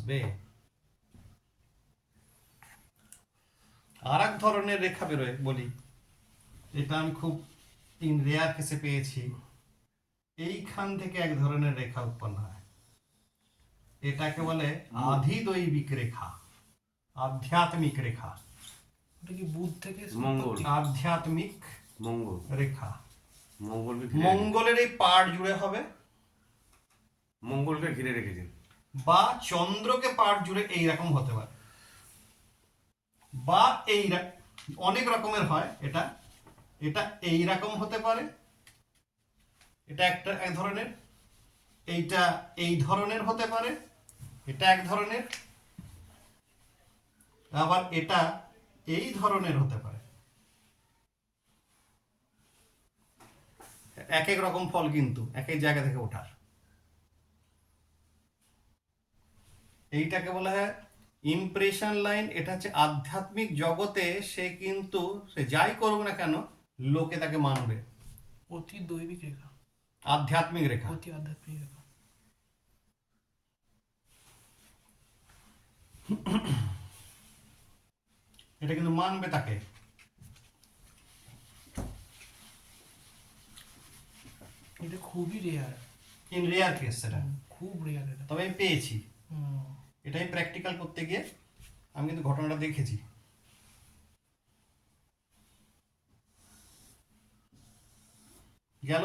আসবে। আর এক ধরনের রেখা বেরোয়, বলি, এটা আমি খুব ইন রেয়ার কেসে পেয়েছি। এইখান থেকে এক ধরনের রেখা উৎপন্ন হয়, এটাকে বলে আধিদৈবিক রেখা, আধ্যাত্মিক রেখা। ওটা কি বুধ থেকে মঙ্গল, আধ্যাত্মিক মঙ্গল রেখা। মঙ্গলকে মঙ্গলের এই পাড় জুড়ে হবে, মঙ্গলকে ঘিরে রেখেছে, বা চন্দ্রকে পাড় জুড়ে এইরকম হতে পারে, বা এই অনেক রকমের হয়। এটা এটা এইরকম হতে পারে, এটা একটা এক ধরনের, এইটা এই ধরনের হতে পারে, এটা এক ধরনের, আবার এটা এই ধরনের হতে পারে। এক এক রকম ফল কিন্তু এক এক জায়গা থেকে ওঠার। এইটাকে বলা হয় ইমপ্রেশন লাইন। এটা হচ্ছে আধ্যাত্মিক জগতে সে কিন্তু সে যাই করুক না কেন লোকে তাকে মানবে। অতি দৈবিক রেখা, আধ্যাত্মিক রেখা, অতি আধ্যাত্মিক রেখা। এটা কিন্তু মানবে তাকে। এটা খুবই রেয়ার, ইন রেয়ার কেস সেটা, খুব রেয়ার এটা। তবে আমি পেয়েছি। হুম। এটা আমি প্র্যাকটিক্যাল করতে গিয়ে আমি কিন্তু ঘটনাটা দেখেছি। গেল